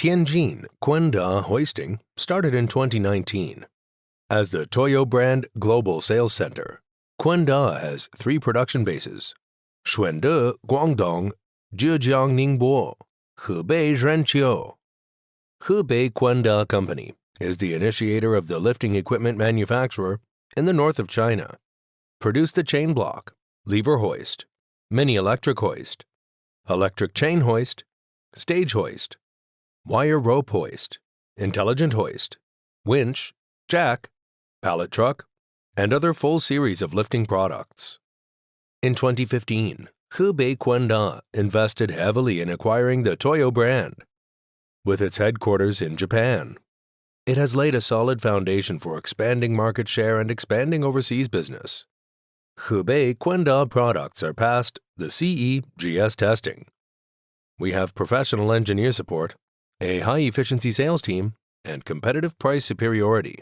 Tianjin Quenda Hoisting started in 2019. As the TOYO brand global sales center, Quenda has 3 production bases: Xuande, Guangdong, Zhejiang Ningbo, Hebei Zhenqiu. Hebei Quenda Company is the initiator of the lifting equipment manufacturer in the north of China. Produced the chain block, lever hoist, mini electric hoist, electric chain hoist, stage hoist, wire rope hoist, intelligent hoist, winch, jack, pallet truck, and other full series of lifting products. In 2015, Hebei Quenda invested heavily in acquiring the TOYO brand. With its headquarters in Japan, it has laid a solid foundation for expanding market share and expanding overseas business. Hebei Quenda products are past the CE/GS testing. We have professional engineer support, a high-efficiency sales team, and competitive price superiority,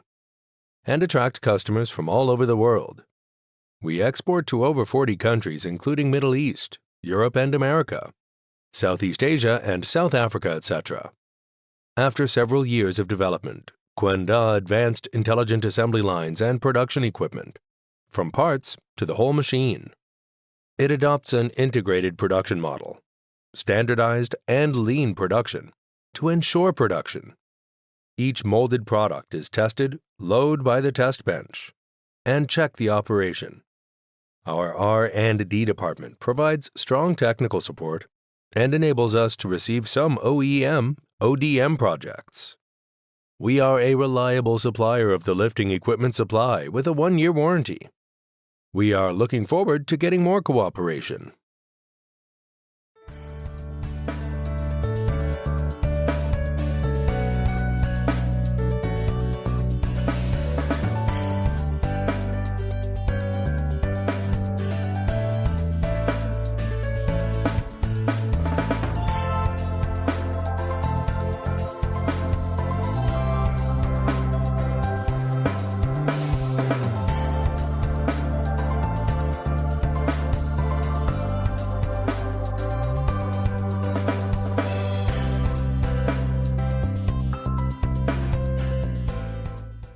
and attract customers from all over the world. We export to over 40 countries including Middle East, Europe and America, Southeast Asia and South Africa, etc. After several years of development, Quenda advanced intelligent assembly lines and production equipment, from parts to the whole machine. It adopts an integrated production model, standardized and lean production, to ensure production. Each molded product is tested, load by the test bench, and check the operation. Our R&D department provides strong technical support and enables us to receive some OEM/ODM projects. We are a reliable supplier of the lifting equipment supply with a 1-year warranty. We are looking forward to getting more cooperation.